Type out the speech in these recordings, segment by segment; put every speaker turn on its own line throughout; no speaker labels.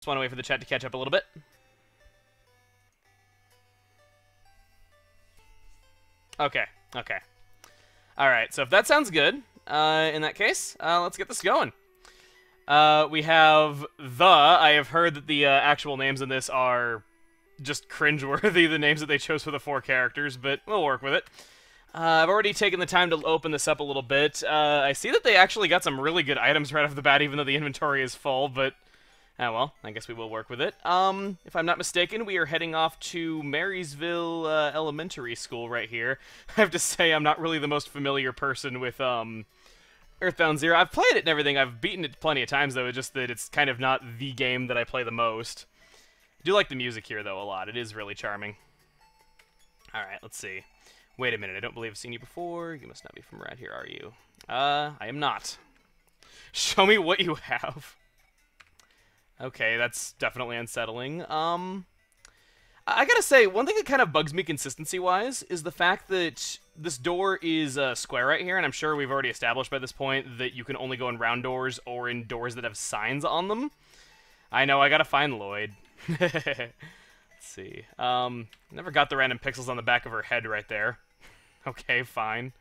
Just want to wait for the chat to catch up a little bit. Okay, okay. Alright, so if that sounds good, in that case, let's get this going. We have the. I have heard that the actual names in this are just cringeworthy, the names that they chose for the 4 characters, but we'll work with it. I've already taken the time to open this up a little bit. I see that they actually got some really good items right off the bat, even though the inventory is full, but... well, I guess we will work with it. If I'm not mistaken, we are heading off to Marysville Elementary School right here. I have to say, I'm not really the most familiar person with, Earthbound Zero. I've played it and everything. I've beaten it plenty of times, though. It's just that it's kind of not the game that I play the most. I do like the music here, though, a lot. It is really charming. Alright, let's see. Wait a minute, I don't believe I've seen you before. You must not be from around here, are you? I am not. Show me what you have. Okay, that's definitely unsettling. I gotta say, one thing that kind of bugs me consistency-wise is the fact that this door is square right here, and I'm sure we've already established by this point that you can only go in round doors or in doors that have signs on them. I know, I gotta find Lloyd. Let's see. Never got the random pixels on the back of her head right there. Okay, fine.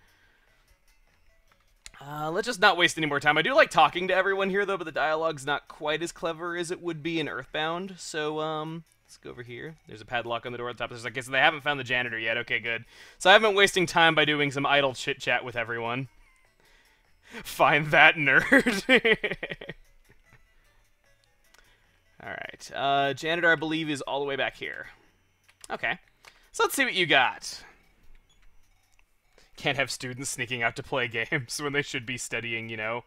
Let's just not waste any more time. I do like talking to everyone here, though, but the dialogue's not quite as clever as it would be in Earthbound. So, let's go over here. There's a padlock on the door at the top. There's like, so they haven't found the janitor yet. Okay, good. So I haven't been wasting time by doing some idle chit-chat with everyone. Find that nerd. Alright, janitor, I believe, is all the way back here. Okay. So let's see what you got. Can't have students sneaking out to play games when they should be studying, you know.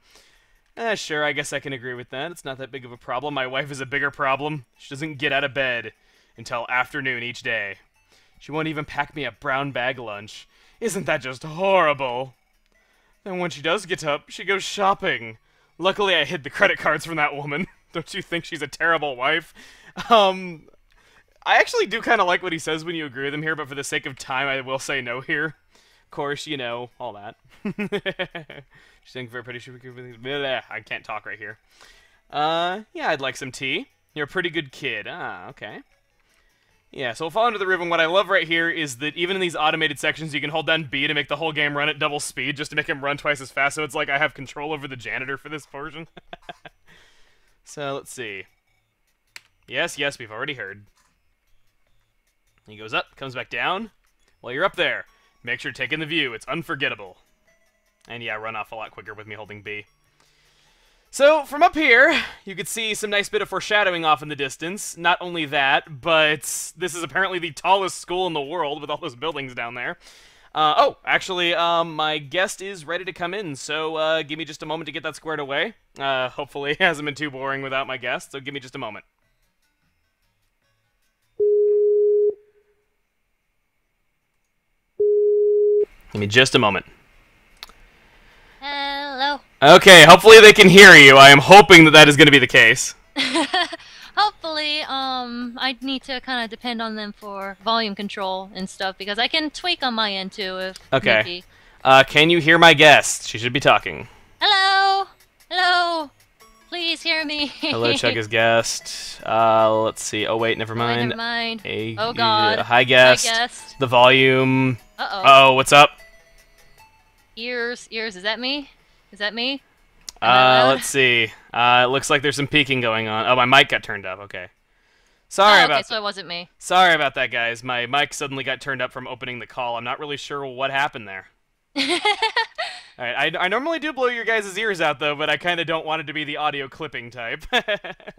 Sure, I guess I can agree with that. It's not that big of a problem. My wife is a bigger problem. She doesn't get out of bed until afternoon each day. She won't even pack me a brown bag lunch. Isn't that just horrible? Then when she does get up, she goes shopping. Luckily, I hid the credit cards from that woman. Don't you think she's a terrible wife? I actually do kind of like what he says when you agree with him here, but for the sake of time, I will say no here. Of course, you know, all that. She's saying very pretty. I can't talk right here. Yeah, I'd like some tea. You're a pretty good kid. Ah, okay. Yeah, so we'll fall into the river, and what I love right here is that even in these automated sections, you can hold down B to make the whole game run at double speed, just to make him run twice as fast, so it's like I have control over the janitor for this portion. So, let's see. Yes, yes, we've already heard. He goes up, comes back down. Well, you're up there. Make sure to take in the view. It's unforgettable. And yeah, run off a lot quicker with me holding B. So, from up here, you could see some nice bit of foreshadowing off in the distance. Not only that, but this is apparently the tallest school in the world with all those buildings down there. Oh, actually, my guest is ready to come in, so give me just a moment to get that squared away. Hopefully it hasn't been too boring without my guest, so give me just a moment. Give me just a moment.
Hello.
Okay, hopefully they can hear you. I am hoping that that is going to be the case.
Hopefully, I need to kind of depend on them for volume control and stuff, because I can tweak on my end too if
Okay.
need be.
Can you hear my guest? She should be talking.
Hello? Hello? Please hear me.
Hello, Chugga's guest. Let's see. Oh, wait, never mind.
Never mind.
Hey,
Oh, God.
Hi, guest.
Hi, guest.
The volume.
Uh-oh.
Oh, what's up?
Ears, is that me? Is that me? Am I loud?
Let's see. It looks like there's some peeking going on. Oh, my mic got turned up. Okay. Sorry
okay,
about
so it wasn't me.
Sorry about that, guys. My mic suddenly got turned up from opening the call. I'm not really sure what happened there. Alright, I normally do blow your guys' ears out, though, but I kind of don't want it to be the audio clipping type.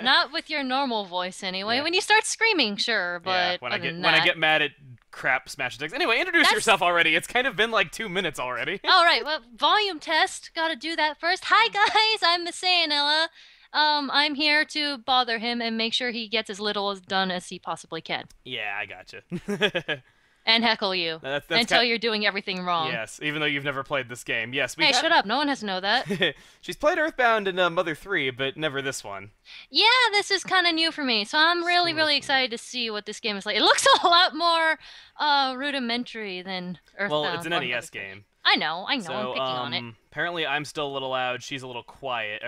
Not with your normal voice, anyway.
Yeah.
When you start screaming, sure, but
yeah, when I get mad at crap smash attacks. Anyway, introduce yourself already. It's kind of been like 2 minutes already.
All right, well, volume test. Gotta do that first. Hi, guys. I'm Miss Sayanella. I'm here to bother him and make sure he gets as little as done as he possibly can.
Yeah, I gotcha.
And heckle you until you're doing everything wrong.
Yes, even though you've never played this game. Yes,
Hey, shut up. No one has to know that.
She's played Earthbound and Mother 3, but never this one.
Yeah, this is kind of new for me, so I'm really excited to see what this game is like. It looks a lot more rudimentary than Earthbound.
Well, it's an NES game.
I know,
So,
I'm picking on it.
Apparently I'm still a little loud, she's a little quiet.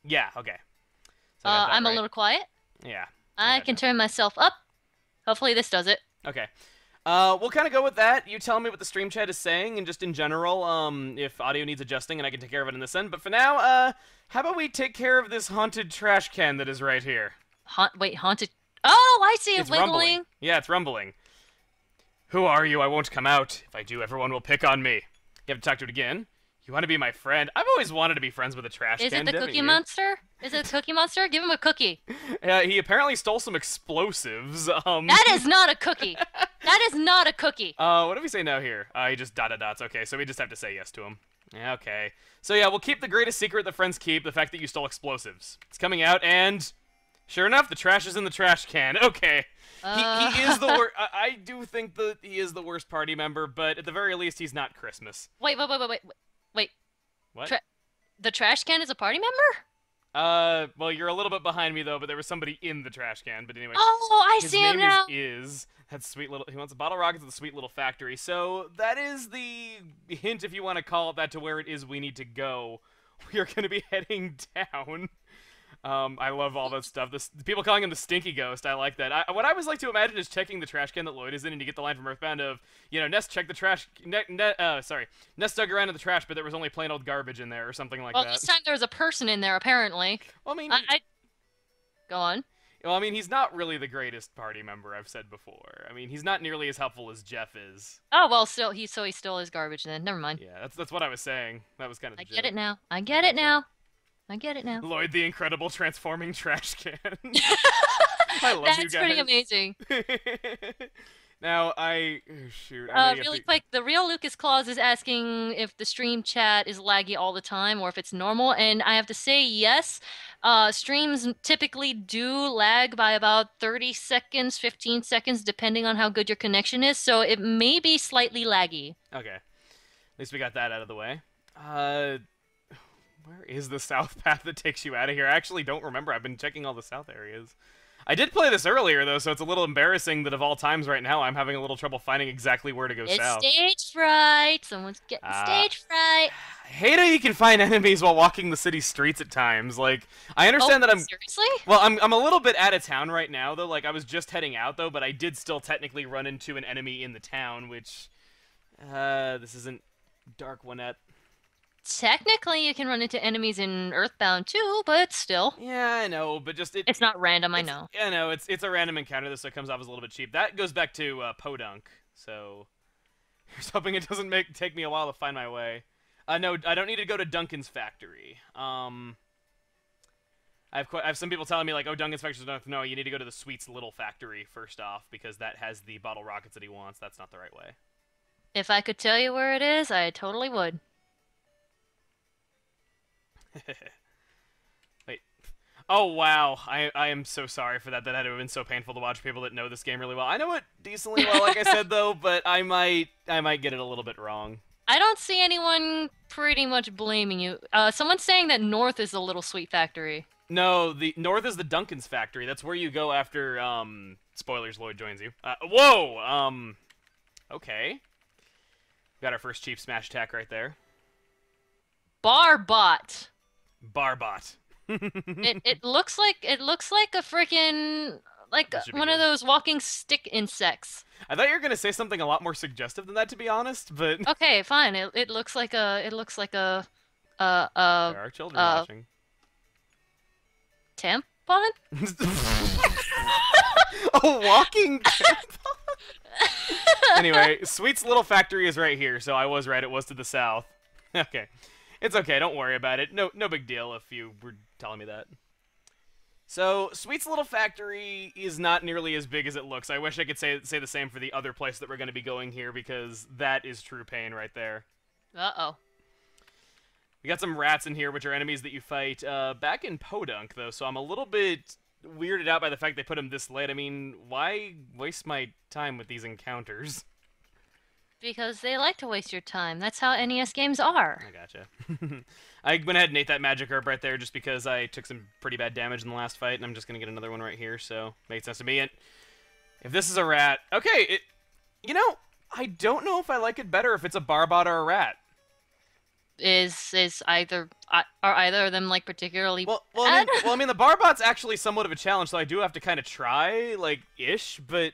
Yeah, okay. So I got that
I'm
right.
a little quiet?
Yeah. I
I can
gotcha.
turn myself up. Hopefully this does it.
Okay. We'll kind of go with that. You tell me what the stream chat is saying, and just in general, if audio needs adjusting, and I can take care of it in this end. But for now, how about we take care of this haunted trash can that is right here?
Wait, haunted. Oh, I see it
It's rumbling.
wiggling.
Yeah, it's rumbling. Who are you? I won't come out. If I do, everyone will pick on me. You have to talk to it again. You want to be my friend? I've always wanted to be friends with a trash
Is it
can,
the
haven't
Cookie
you?
Monster? Is it the Cookie Monster? Give him a cookie.
He apparently stole some explosives.
That is not a cookie. That is not a cookie.
What do we say now here? He just dot dots. Okay, so we just have to say yes to him. Yeah, okay. So yeah, we'll keep the greatest secret that friends keep, the fact that you stole explosives. It's coming out, and sure enough, the trash is in the trash can. Okay. He is the worst. I do think that he is the worst party member, but at the very least, he's not Christmas.
Wait.
What?
The trash can is a party member?
Well, you're a little bit behind me though, but there was somebody in the trash can. But anyway,
Oh, I
his
see him
name
now.
is that sweet little. He wants a bottle rockets at the sweet little factory. So that is the hint, if you want to call it that, to where it is we need to go. We are going to be heading down. I love all that stuff. People calling him the Stinky Ghost. I like that. What I always like to imagine is checking the trash can that Lloyd is in, and you get the line from Earthbound of, Ness checked the trash. Ness dug around in the trash, but there was only plain old garbage in there, or something like
Well,
that.
this time there was a person in there, apparently.
Well, I mean,
Go on.
well, I mean, he's not really the greatest party member. I've said before. I mean, he's not nearly as helpful as Jeff is.
Oh, well, he stole his garbage then. Never mind.
Yeah, that's what I was saying. That was kind of the
I
joke.
get it now. I get it now. I get it now.
Lloyd, the incredible transforming trash can. I love you guys.
That's pretty amazing.
Now, oh, shoot.
Really quick, the real Lucas Claus is asking if the stream chat is laggy all the time or if it's normal, and I have to say yes. Streams typically do lag by about 30 seconds, 15 seconds, depending on how good your connection is, so it may be slightly laggy.
Okay. At least we got that out of the way. Where is the south path that takes you out of here? I actually don't remember. I've been checking all the south areas. I did play this earlier, though, so it's a little embarrassing that of all times right now, I'm having a little trouble finding exactly where to go
It's
south.
stage fright. Someone's getting stage fright.
I hate how you can find enemies while walking the city streets at times. Like, I understand that I'm...
Seriously?
Well, I'm a little bit out of town right now, though. Like, I was just heading out, though, but I did still technically run into an enemy in the town, which... this isn't Dark Oneette.
Technically, you can run into enemies in Earthbound too, but still.
Yeah, I know, but just...
It's not random, I know.
Yeah, no, it's a random encounter, so it comes off as a little bit cheap. That goes back to Podunk, so... I was hoping it doesn't take me a while to find my way. No, I don't need to go to Duncan's factory. I have some people telling me, like, oh, Duncan's factory... No, you need to go to the Sweet's little factory first off, because that has the bottle rockets that he wants. That's not the right way.
If I could tell you where it is, I totally would.
Wait. Oh, wow. I am so sorry for that. That had to have been so painful to watch people that know this game really well. I know it decently well, like I said, though, but I might get it a little bit wrong.
I don't see anyone pretty much blaming you. Someone's saying that North is the Little Sweet Factory.
No, the North is the Duncan's factory. That's where you go after, spoilers, Lloyd joins you. Whoa! Okay. Got our first cheap smash attack right there.
Barbot.
Barbot.
It looks like a freaking one of those walking stick insects.
I thought you were gonna say something a lot more suggestive than that, to be honest, but
Okay, fine. It looks like a
there are children watching.
Tampon?
A walking tampon? Anyway, Sweet's little factory is right here, so I was right. It was to the south. Okay. It's okay, don't worry about it. No big deal if you were telling me that. So, Sweet's little factory is not nearly as big as it looks. I wish I could say the same for the other place that we're going to be going here, because that is true pain right there.
Uh-oh.
We got some rats in here, which are enemies that you fight back in Podunk, though, so I'm a little bit weirded out by the fact they put them this late. I mean, why waste my time with these encounters?
Because they like to waste your time. That's how NES games are.
I gotcha. I went ahead and ate that magic herb right there just because I took some pretty bad damage in the last fight, and I'm just going to get another one right here, so makes sense to me. And if this is a rat... Okay, I don't know if I like it better if it's a barbot or a rat.
is either are either of them like particularly
Well,
bad?
I mean, the Barbot's actually somewhat of a challenge, so I do have to kind of try, like, ish. But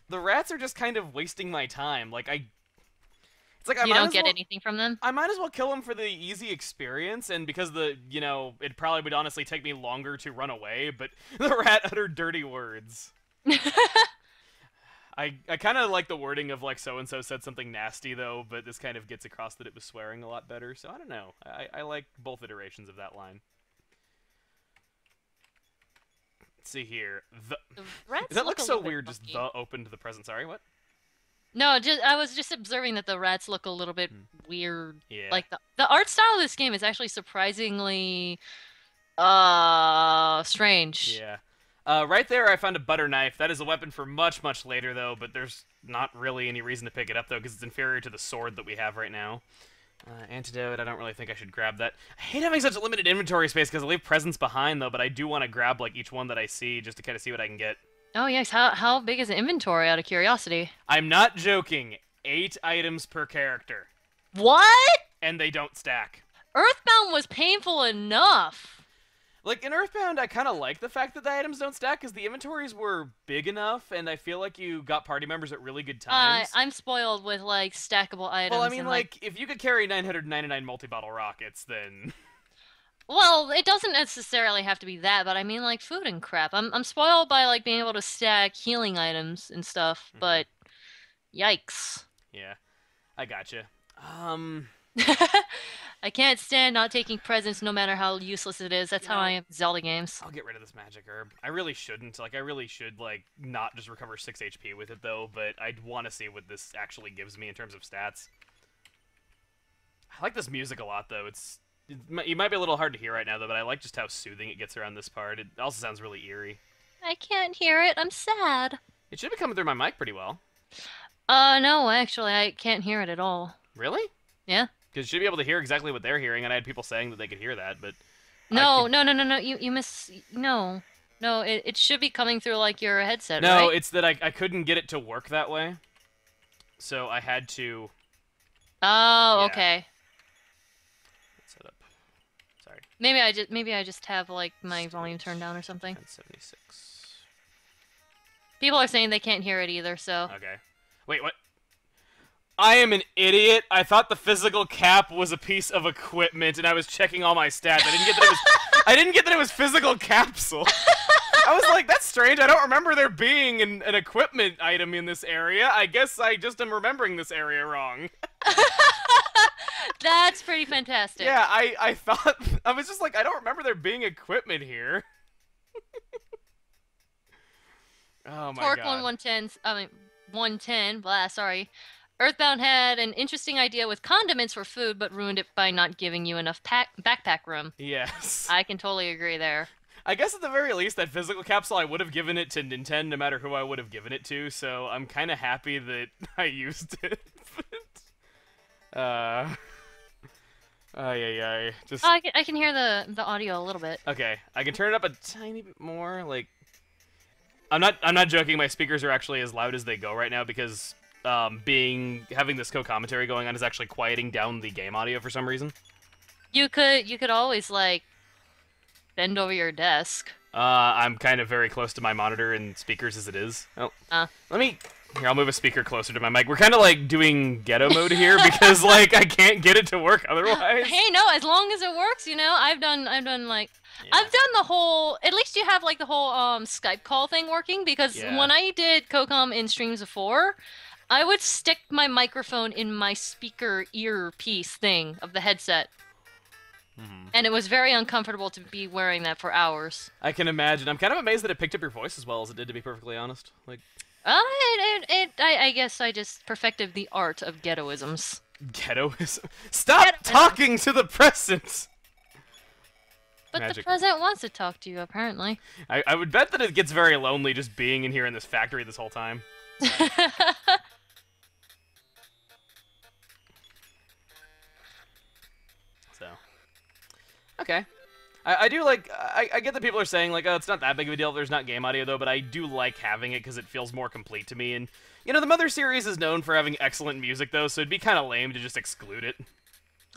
the rats are just kind of wasting my time. It's like
You don't get anything from them?
I might as well kill them for the easy experience, and because it probably would honestly take me longer to run away. But the rat uttered dirty words. I kind of like the wording of like so and so said something nasty though, but this kind of gets across that it was swearing a lot better. So I don't know. I like both iterations of that line. Let's see here.
The rats
That
look
looks
a
so
little bit
weird. Just
funky.
the open to the present. Sorry, what?
No, just I was just observing that the rats look a little bit
Hmm.
weird.
Yeah.
Like the art style of this game is actually surprisingly strange.
Yeah. Right there, I found a butter knife. That is a weapon for much, much later, though, but there's not really any reason to pick it up, though, because it's inferior to the sword that we have right now. Antidote, I don't really think I should grab that. I hate having such a limited inventory space, because I leave presents behind, though, but I do want to grab, like, each one that I see, just to kind of see what I can get.
Oh yes, how big is the inventory out of curiosity?
I'm not joking. 8 items per character.
What?
And they don't stack.
Earthbound was painful enough.
Like, in Earthbound, I kind of like the fact that the items don't stack, because the inventories were big enough, and I feel like you got party members at really good times.
I'm spoiled with like stackable items
Well, I mean,
and
like, if you could carry 999 multi-bottle rockets, then...
well, it doesn't necessarily have to be that, but I mean like food and crap. I'm spoiled by like being able to stack healing items and stuff,
Mhm.
but yikes.
Yeah, I gotcha.
I can't stand not taking presents no matter how useless it is. That's
You
how I
know,
am with Zelda games.
I'll get rid of this magic herb. I really shouldn't. Like, I really should, like, not just recover 6 HP with it, though, but I'd want to see what this actually gives me in terms of stats. I like this music a lot, though. You might be a little hard to hear right now, though, but I like just how soothing it gets around this part. It also sounds really eerie.
I can't hear it. I'm sad.
It should be coming through my mic pretty well.
No, actually, I can't hear it at all.
Really?
Yeah?
Because you should be able to hear exactly what they're hearing, and I had people saying that they could hear that, but I
No,
could...
no, no, no, no. You miss. No. No, it should be coming through like your headset,
No,
right?
it's that I couldn't get it to work that way, so I had to...
Oh,
Yeah.
okay.
Set up. Sorry.
Maybe I just have like my volume turned down or something.
1076.
People are saying they can't hear it either, so.
Okay. Wait, what? I am an idiot. I thought the physical cap was a piece of equipment, and I was checking all my stats. I didn't get that it was. I didn't get that it was physical capsule. I was like, that's strange. I don't remember there being an equipment item in this area. I guess I just am remembering this area wrong.
That's pretty fantastic.
Yeah, I thought I was just like, I don't remember there being equipment here. Oh my
Torque
god.
110, I mean 110, blah, sorry. Earthbound had an interesting idea with condiments for food, but ruined it by not giving you enough backpack room.
Yes.
I can totally agree there.
I guess at the very least, that physical capsule, I would have given it to Nintendo no matter who I would have given it to, so I'm kind of happy that I used it. uh. Ay, ay, ay. Just...
Oh, I can hear the audio a little bit.
Okay, I can turn it up a tiny bit more, like... I'm not joking, my speakers are actually as loud as they go right now because, having this co-commentary going on is actually quieting down the game audio for some reason.
You could always like bend over your desk.
I'm kind of very close to my monitor and speakers as it is. Oh, let me... Here, I'll move a speaker closer to my mic. We're kind of like doing ghetto mode here because like I can't get it to work otherwise.
Hey, no, as long as it works, you know. I've done like
Yeah.
I've done the whole. At least you have like the whole Skype call thing working because
Yeah.
when I did CoCom in streams before, I would stick my microphone in my speaker earpiece thing of the headset. And it was very uncomfortable to be wearing that for hours.
I can imagine. I'm kind of amazed that it picked up your voice as well as it did, to be perfectly honest. Like,
I guess I just perfected the art of ghettoisms.
ghettoism. Stop
Ghettoism.
talking to the present!
But the
Magic.
president wants to talk to you, apparently.
I would bet that it gets very lonely just being in here in this factory this whole time. So. Okay. I do like... I get that people are saying, like, oh, it's not that big of a deal if there's not game audio, though, but I do like having it because it feels more complete to me. And, you know, the Mother series is known for having excellent music, though, so it'd be kind of lame to just exclude it.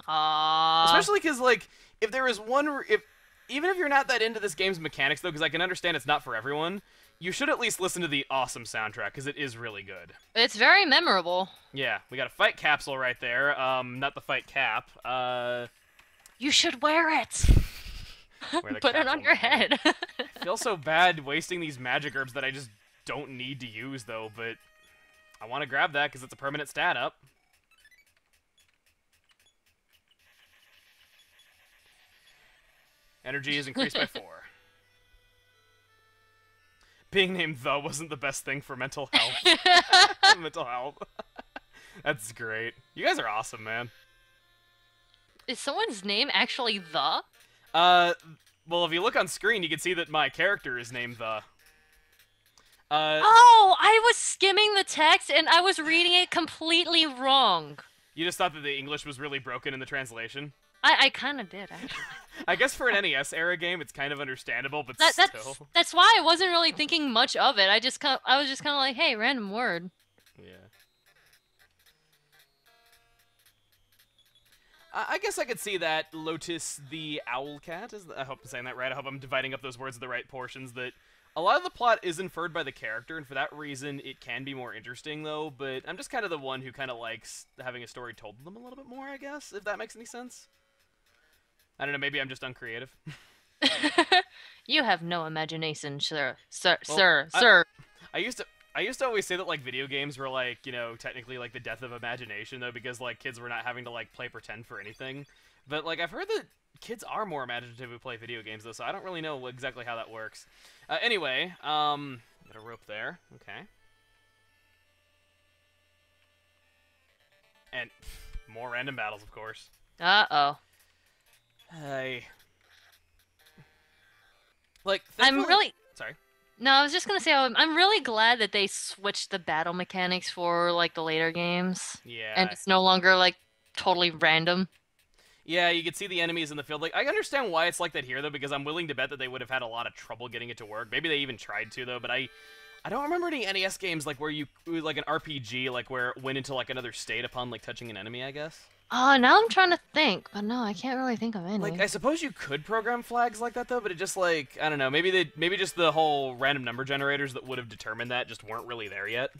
Ah.
Especially because, like, if there is one, if even if you're not that into this game's mechanics, though, because I can understand it's not for everyone, you should at least listen to the awesome soundtrack because it is really good.
It's very memorable.
Yeah, we got a fight capsule right there. Not the fight cap.
You should wear it.
Where the
Put it
capsule
on your
might be.
head.
I feel so bad wasting these magic herbs that I just don't need to use, though, but I want to grab that because it's a permanent stat up. Energy is increased by 4. Being named The wasn't the best thing for mental health. Mental health. That's great. You guys are awesome, man.
Is someone's name actually The?
Well, if you look on screen, you can see that my character is named The.
Oh, I was skimming the text and I was reading it completely wrong.
You just thought that the English was really broken in the translation?
I kind of did, actually.
I guess for an NES era game, it's kind of understandable, but still.
That's why I wasn't really thinking much of it. I was just kind of like, hey, random word.
Yeah. I guess I could see that Lotus the Owl Cat is. I hope I'm saying that right. I hope I'm dividing up those words in the right portions. That a lot of the plot is inferred by the character, and for that reason, it can be more interesting, though. But I'm just kind of the one who kind of likes having a story told to them a little bit more, I guess, if that makes any sense. I don't know. Maybe I'm just uncreative.
You have no imagination, sir.
Well,
Sir.
I used to always say that like video games were like, you know, technically like the death of imagination though, because like kids were not having to like play pretend for anything. But like I've heard that kids are more imaginative who play video games though, so I don't really know exactly how that works. Anyway, got a rope there. Okay. And more random battles, of course.
Uh-oh.
Hey. Like,
I'm really...
Sorry.
No, I was just gonna say, I'm really glad that they switched the battle mechanics for, like, the later games.
Yeah.
And it's no longer, like, totally random.
Yeah, you can see the enemies in the field. Like, I understand why it's like that here, though, because I'm willing to bet that they would have had a lot of trouble getting it to work. Maybe they even tried to, though, but I don't remember any NES games, like, where you, like, an RPG, like, where it went into, like, another state upon, like, touching an enemy, I guess.
Now I'm trying to think, but no, I can't really think of any.
Like, I suppose you could program flags like that, though, but it just, like, I don't know, maybe just the whole random number generators that would have determined that just weren't really there yet.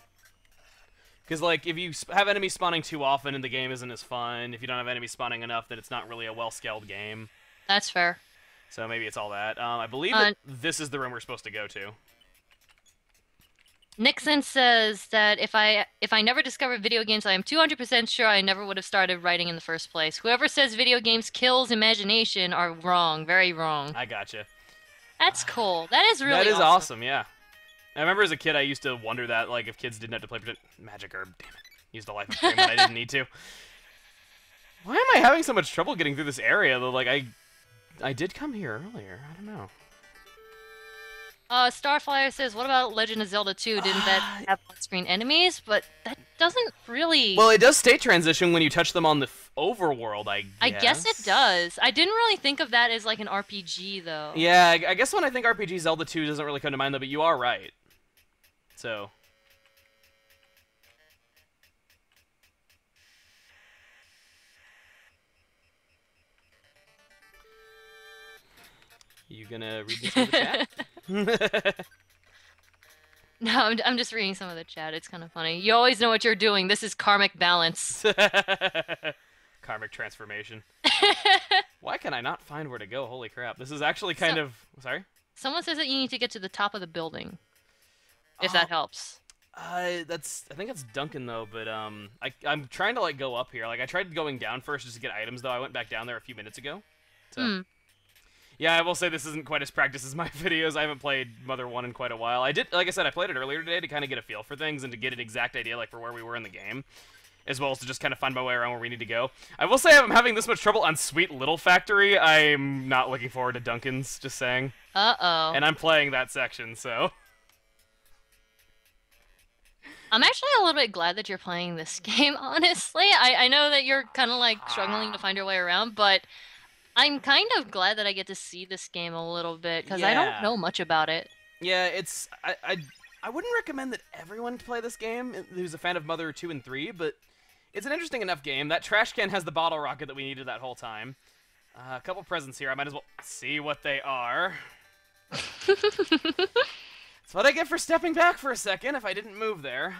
Because, like, if you have enemies spawning too often and the game isn't as fun, if you don't have enemies spawning enough, then it's not really a well-scaled game.
That's fair.
So maybe it's all that. I believe that this is the room we're supposed to go to.
Nixon says that if I never discovered video games, I am 200% sure I never would have started writing in the first place. Whoever says video games kills imagination are wrong, very wrong.
I gotcha.
That's cool. That is really
That is awesome, yeah. I remember as a kid I used to wonder that, like, if kids didn't have to play Magic Herb, damn it. Used a life of dream when I didn't need to. Why am I having so much trouble getting through this area, though? Like, I did come here earlier. I don't know.
Starflyer says, what about Legend of Zelda 2? Didn't that have on-screen enemies? But that doesn't really...
Well, it does state transition when you touch them on the overworld, I guess.
I guess it does. I didn't really think of that as, like, an RPG, though.
Yeah, I guess when I think RPG, Zelda 2 doesn't really come to mind, though, but you are right. So... You gonna read this in the chat?
No, I'm just reading some of the chat. It's kind of funny. You always know what you're doing. This is karmic balance.
Karmic transformation. Why can I not find where to go? Holy crap. This is actually kind of... Sorry?
Someone says that you need to get to the top of the building. If that helps.
I think that's Duncan, though, but, I'm trying to, like, go up here. Like, I tried going down first just to get items, though. I went back down there a few minutes ago. So... Yeah, I will say this isn't quite as practiced as my videos. I haven't played Mother 1 in quite a while. I did, like I said, I played it earlier today to kind of get a feel for things and to get an exact idea, like, for where we were in the game, as well as to just kind of find my way around where we need to go. I will say I'm having this much trouble on Sweet Little Factory. I'm not looking forward to Duncan's, just saying.
Uh-oh.
And I'm playing that section, so...
I'm actually a little bit glad that you're playing this game, honestly. I know that you're kind of, like, struggling to find your way around, but... I'm kind of glad that I get to see this game a little bit, because I don't know much about it.
Yeah, it's... I wouldn't recommend that everyone play this game who's a fan of Mother 2 and 3, but It's an interesting enough game. That trash can has the bottle rocket that we needed that whole time. A couple presents here. I might as well see what they are. That's what I get for stepping back for a second if I didn't move there.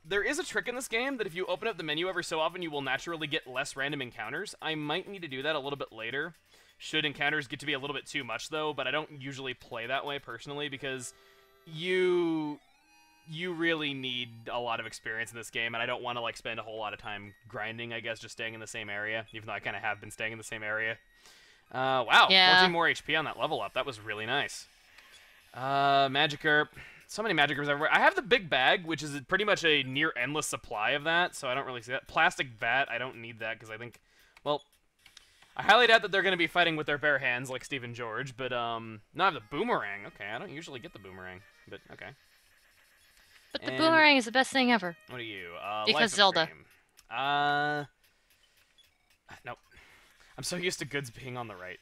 There is a trick in this game that if you open up the menu every so often, you will naturally get less random encounters. I might need to do that a little bit later. Should encounters get to be a little bit too much, though, but I don't usually play that way personally because you really need a lot of experience in this game, and I don't want to like spend a whole lot of time grinding, I guess, just staying in the same area, even though I kind of have been staying in the same area. Wow,
Yeah.
14 more HP on that level up. That was really nice. Magic Herb. So many Magic Herbs everywhere. I have the big bag, which is pretty much a near endless supply of that, so I don't really see that. Plastic bat, I don't need that because I think, well, I highly doubt that they're going to be fighting with their bare hands like Steve and George, but, no, I have the boomerang. Okay, I don't usually get the boomerang, but okay.
But the boomerang is the best thing ever.
What are you?
Because Zelda.
Nope. I'm so used to goods being on the right.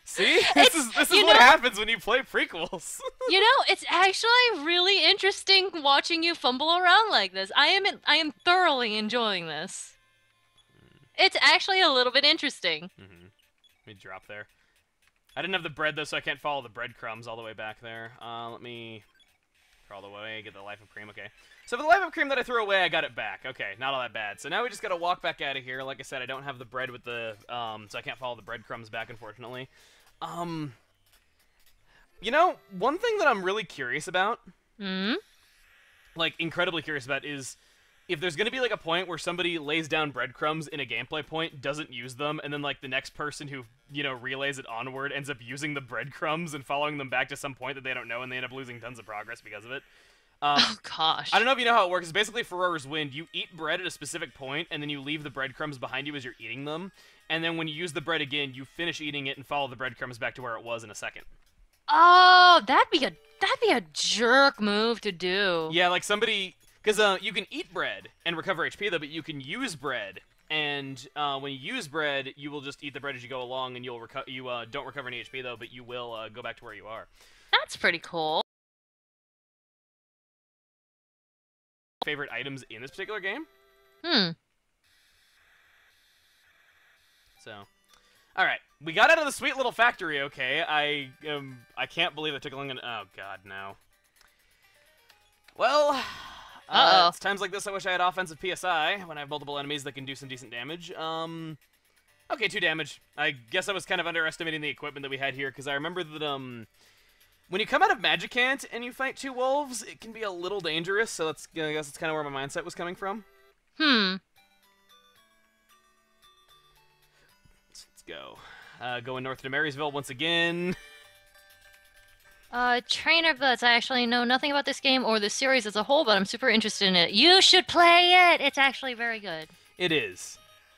See? This is what happens when you play prequels.
It's actually really interesting watching you fumble around like this. I am thoroughly enjoying this. It's actually a little bit interesting.
Let me drop there. I didn't have the bread, though, so I can't follow the breadcrumbs all the way back there. Let me crawl away, get the Life of Cream, okay. So for the Life of Cream that I threw away, I got it back. Okay, not all that bad. So now we just gotta walk back out of here. Like I said, I don't have the bread with the, so I can't follow the breadcrumbs back, unfortunately. One thing that I'm really curious about, like, incredibly curious about, is if there's gonna be, like, a point where somebody lays down breadcrumbs in a gameplay point, doesn't use them, and then, like, the next person who, relays it onward ends up using the breadcrumbs and following them back to some point that they don't know, and they end up losing tons of progress because of it.
Oh, gosh.
I don't know if you know how it works. It's basically Ferrer's Wind. You eat bread at a specific point, and then you leave the breadcrumbs behind you as you're eating them. And then when you use the bread again, you finish eating it and follow the breadcrumbs back to where it was in a second.
Oh, that'd be a jerk move to do.
Yeah, like somebody... Because you can eat bread and recover HP, though, but you can use bread. And when you use bread, you will just eat the bread as you go along, and you don't recover any HP, though, but you will go back to where you are.
That's pretty cool.
Favorite items in this particular game? So, all right, we got out of the sweet little factory. Okay, I can't believe it took long. Oh God, no. Well, it's times like this I wish I had offensive PSI when I have multiple enemies that can do some decent damage. Okay, 2 damage. I guess I was kind of underestimating the equipment that we had here because I remember that when you come out of Magicant and you fight 2 wolves, it can be a little dangerous, so I guess that's kind of where my mindset was coming from. Let's go. Going north to Marysville once again.
Trainer Butts, I actually know nothing about this game or the series as a whole, but I'm super interested in it. You should play it! It's actually very good.
It is.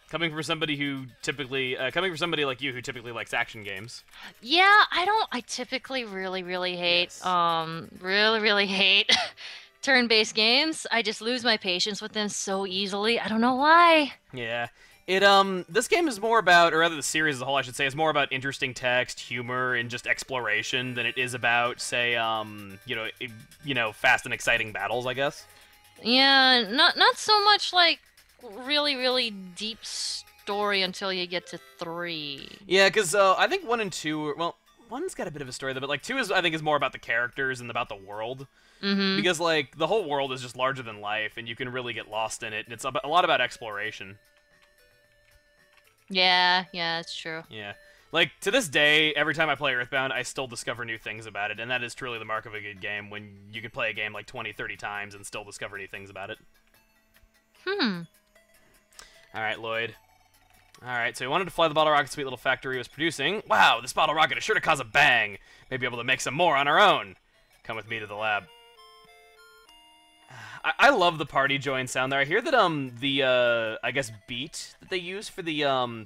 Coming from somebody like you who typically likes action games.
Yeah, I typically really hate, really hate turn-based games. I just lose my patience with them so easily. I don't know why.
Yeah. This game is more about, or rather the series as a whole, I should say, is more about interesting text, humor, and just exploration than it is about, say, fast and exciting battles, I guess.
Yeah, not so much like really deep story until you get to 3.
Yeah, because I think 1 and 2, well, 1's got a bit of a story though, but like 2 I think is more about the characters and about the world. Because like the whole world is just larger than life, and you can really get lost in it. And it's a lot about exploration.
Yeah, it's true.
Yeah. Like, to this day, every time I play Earthbound, I still discover new things about it, and that is truly the mark of a good game, when you can play a game like 20, 30 times and still discover new things about it. Alright, Lloyd. Alright, so he wanted to fly the bottle rocket sweet little factory was producing. Wow, this bottle rocket is sure to cause a bang. Maybe be able to make some more on our own. Come with me to the lab. I love the party join sound there. I hear that I guess beat that they use for the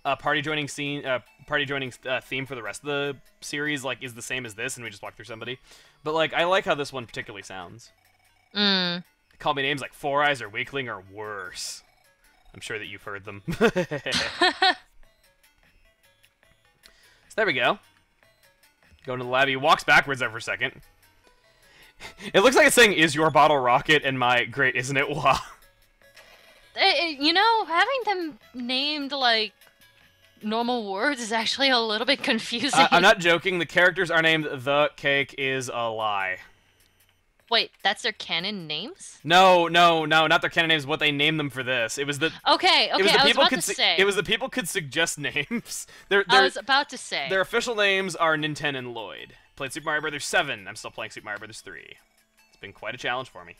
party joining theme for the rest of the series like is the same as this, and we just walk through somebody. But like I like how this one particularly sounds. They call me names like Four Eyes or Weakling or worse. I'm sure that you've heard them. So there we go. Going to the lab. He walks backwards there for a second. It looks like it's saying, "Is your bottle rocket?" and my, "Great, isn't it?" Wah.
You know, having them named like normal words is actually a little bit confusing.
I'm not joking. The characters are named The Cake is a Lie.
Wait, that's their canon names?
No, no, no, not their canon names. What they named them for this? It was the
Okay,
it was
okay,
the
I was
people
about to
could
say.
it was the people could suggest names. Their
I
their
was about to say.
their official names are Nintendo and Lloyd. Played Super Mario Brothers 7. I'm still playing Super Mario Brothers 3. It's been quite a challenge for me.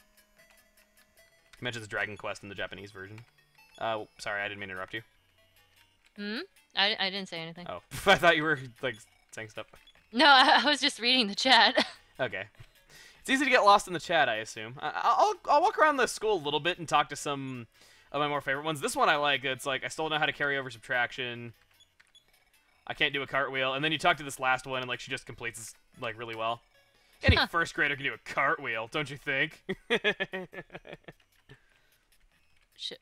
He mentions Dragon Quest in the Japanese version. Sorry, I didn't mean to interrupt you.
Hmm? I didn't say anything.
Oh, I thought you were like saying stuff.
No, I was just reading the chat.
Okay. It's easy to get lost in the chat, I assume. I'll walk around the school a little bit and talk to some of my more favorite ones. This one I like. It's like, I still know how to carry over subtraction. I can't do a cartwheel. And then you talk to this last one, and like she just completes this, like, really well. Any first grader can do a cartwheel, don't you think?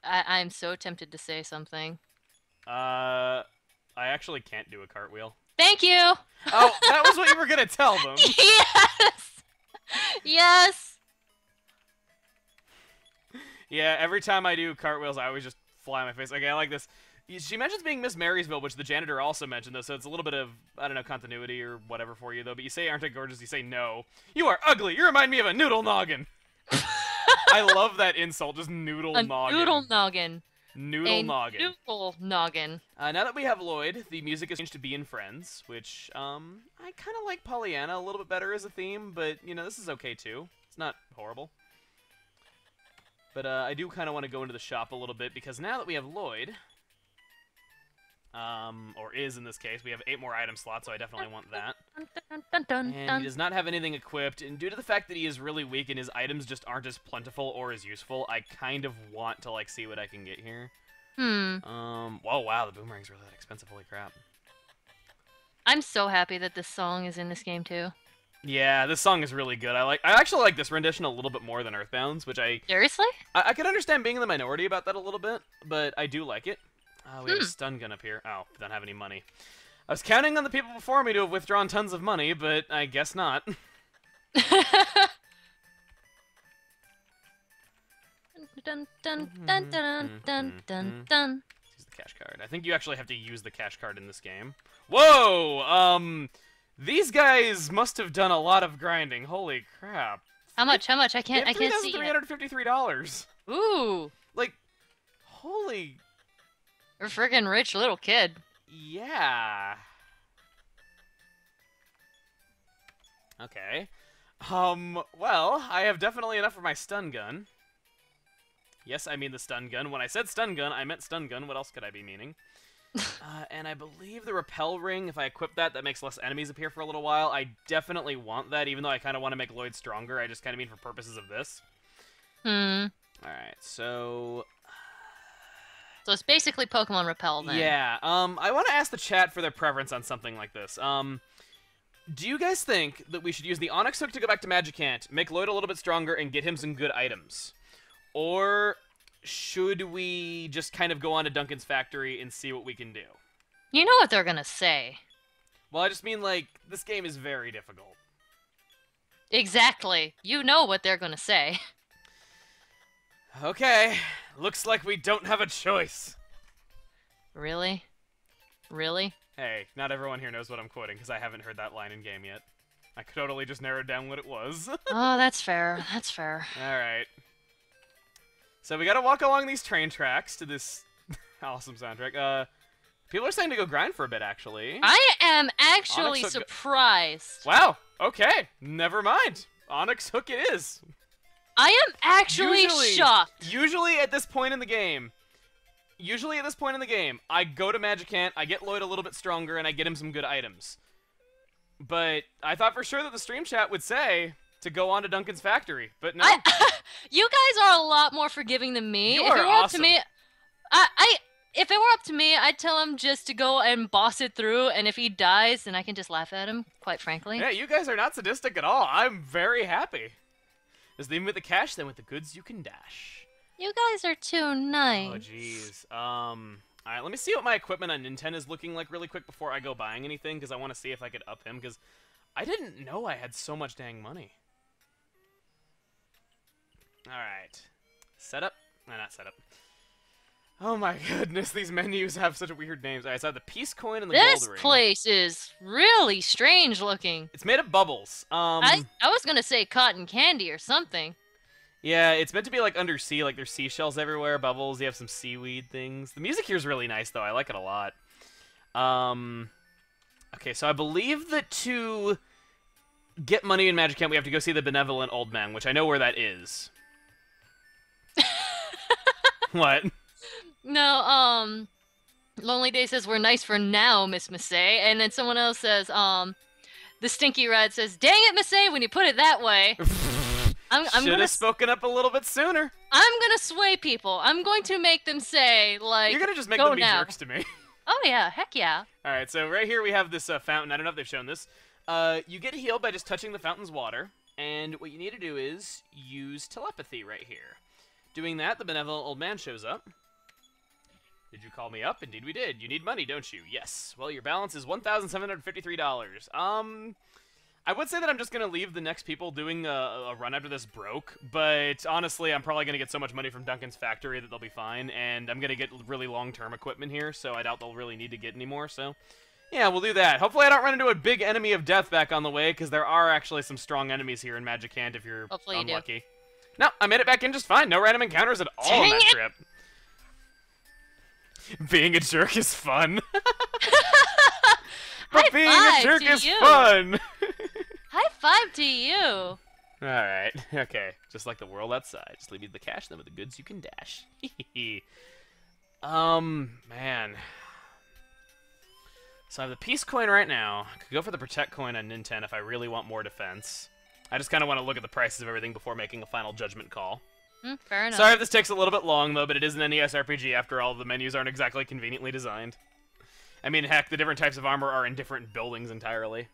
I'm so tempted to say something.
I actually can't do a cartwheel.
Thank you!
Oh, that was what you were gonna tell them.
Yes! Yes!
Yeah, every time I do cartwheels, I always just fly on my face. Okay, I like this. She mentions being Miss Marysville, which the janitor also mentioned, though, so it's a little bit of, I don't know, continuity or whatever for you, though. But you say, aren't I gorgeous? You say, no. You are ugly! You remind me of a noodle noggin! I love that insult, just noodle noggin.
Noodle noggin.
Noodle noggin.
Noodle noggin.
Now that we have Lloyd, the music is changed to Be in Friends, which, I kind of like Pollyanna a little bit better as a theme, but, you know, this is okay, too. It's not horrible. But, I do kind of want to go into the shop a little bit, because now that we have Lloyd, or is in this case, we have 8 more item slots, so I definitely want that. And he does not have anything equipped, and due to the fact that he is really weak and his items just aren't as plentiful or as useful, I kind of want to, like, see what I can get here. Whoa, wow, the boomerang's really that expensive, holy crap.
I'm so happy that this song is in this game, too.
Yeah, this song is really good. I actually like this rendition a little bit more than Earthbound's, which
Seriously?
I can understand being in the minority about that a little bit, but I do like it. We have a stun gun up here. Oh, don't have any money. I was counting on the people before me to have withdrawn tons of money, but I guess not.
Dun, dun, dun, dun, dun, dun, dun.
Use the cash card. I think you actually have to use the cash card in this game. Whoa! These guys must have done a lot of grinding. Holy crap.
How much? How much? I can't see it.
$3,353.
Ooh.
Like, holy...
We're friggin' rich little kid.
Yeah. Okay. Well, I have definitely enough for my stun gun. Yes, I mean the stun gun. When I said stun gun, I meant stun gun. What else could I be meaning? And I believe the repel ring, if I equip that, that makes less enemies appear for a little while. I definitely want that, even though I kind of want to make Lloyd stronger. I just kind of mean for purposes of this. Alright, so...
So it's basically Pokemon Repel, then.
Yeah, I want to ask the chat for their preference on something like this. Do you guys think that we should use the Onyx Hook to go back to Magicant, make Lloyd a little bit stronger, and get him some good items? Or should we just kind of go on to Duncan's factory and see what we can do?
You know what they're gonna say.
Well, I just mean, like, this game is very difficult.
Exactly. You know what they're gonna say.
Okay, looks like we don't have a choice.
Really? Really?
Hey, not everyone here knows what I'm quoting, because I haven't heard that line in game yet. I could totally just narrowed down what it was.
Oh, that's fair. That's fair.
Alright. So we gotta walk along these train tracks to this awesome soundtrack. People are saying to go grind for a bit, actually.
I am actually surprised.
Wow, okay, never mind. Onyx Hook it is.
I am actually shocked.
Usually at this point in the game, I go to Magicant, I get Lloyd a little bit stronger, and I get him some good items. But I thought for sure that the stream chat would say to go on to Duncan's factory, but no.
You guys are a lot more forgiving than me.
You
if
are
it were
awesome.
up to me, if it were up to me, I'd tell him just to go and boss it through, and if he dies, then I can just laugh at him, quite frankly.
Yeah, you guys are not sadistic at all. I'm very happy. Because even with the cash, then with the goods, you can dash.
You guys are too nice.
Oh, jeez. Alright, let me see what my equipment on Nintendo is looking like really quick before I go buying anything, because I want to see if I could up him, because I didn't know I had so much dang money. Alright. Setup? No, not setup. Oh my goodness, these menus have such weird names. Alright, so I have the peace coin and the
This
gold ring.
place is really strange looking.
It's made of bubbles.
I was gonna say cotton candy or something.
Yeah, it's meant to be like undersea, like there's seashells everywhere, bubbles, you have some seaweed things. The music here is really nice though, I like it a lot. Okay, so I believe that to get money in Magic Camp we have to go see the benevolent old man, which I know where that is. What?
No, Lonely Day says we're nice for now, Miss Massey, and then someone else says, the Stinky Rat says, "Dang it, Massey, when you put it that way." I'm
Should
gonna
have spoken up a little bit sooner.
I'm gonna sway people. I'm going to make them say, like,
You're gonna just make
go
them be
now.
jerks to me.
Oh yeah, heck yeah.
Alright, so right here we have this fountain. I don't know if they've shown this. You get healed by just touching the fountain's water, and what you need to do is use telepathy right here. Doing that, the benevolent old man shows up. Did you call me up? Indeed we did. You need money, don't you? Yes. Well, your balance is $1,753. I would say that I'm just going to leave the next people doing a run after this broke, but honestly, I'm probably going to get so much money from Duncan's factory that they'll be fine, and I'm going to get really long-term equipment here, so I doubt they'll really need to get any more, so yeah, we'll do that. Hopefully I don't run into a big enemy of death back on the way, because there are actually some strong enemies here in Magic Hand if you're
Hopefully you do.
unlucky. No, I made it back in just fine. No random encounters at all on that trip. Being a jerk is fun. But being a jerk is fun.
High five to you.
Alright, okay. Just like the world outside. Just leave me the cash, then with the goods you can dash. Man. So I have the peace coin right now. I could go for the protect coin on Nintendo if I really want more defense. I just kind of want to look at the prices of everything before making a final judgment call.
Fair enough.
Sorry if this takes a little bit long, though, but it is an NES RPG after all. The menus aren't exactly conveniently designed. I mean, heck, the different types of armor are in different buildings entirely.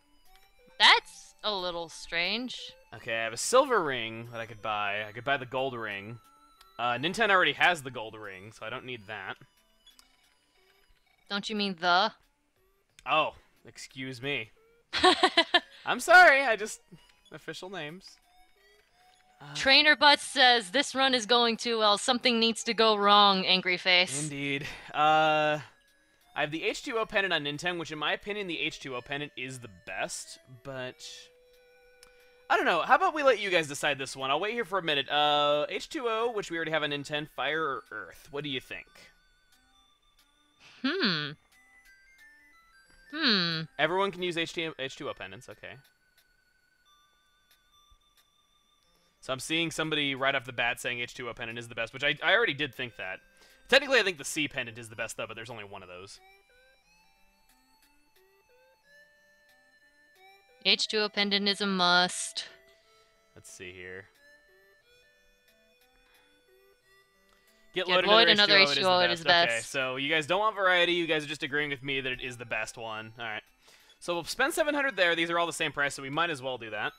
That's a little strange.
Okay, I have a silver ring that I could buy. I could buy the gold ring. Nintendo already has the gold ring, so I don't need that.
Don't you mean the?
Oh, excuse me. I'm sorry, I just... Official names.
Trainer Butts says, this run is going too well. Something needs to go wrong, angry face.
Indeed. I have the H2O pendant on Nintendo, which in my opinion, the H2O pendant is the best, but... I don't know. How about we let you guys decide this one? I'll wait here for a minute. H2O, which we already have on Nintendo, Fire or Earth? What do you think? Everyone can use H2O pendants, okay. So I'm seeing somebody right off the bat saying H2O pendant is the best, which I already did think that. Technically, I think the C pendant is the best, though, but there's only one of those.
H2O pendant is a must.
Let's see here.
Get Lloyd another H2O, it is the best.
Okay, so you guys don't want variety. You guys are just agreeing with me that it is the best one. All right. So we'll spend 700 there. These are all the same price, so we might as well do that.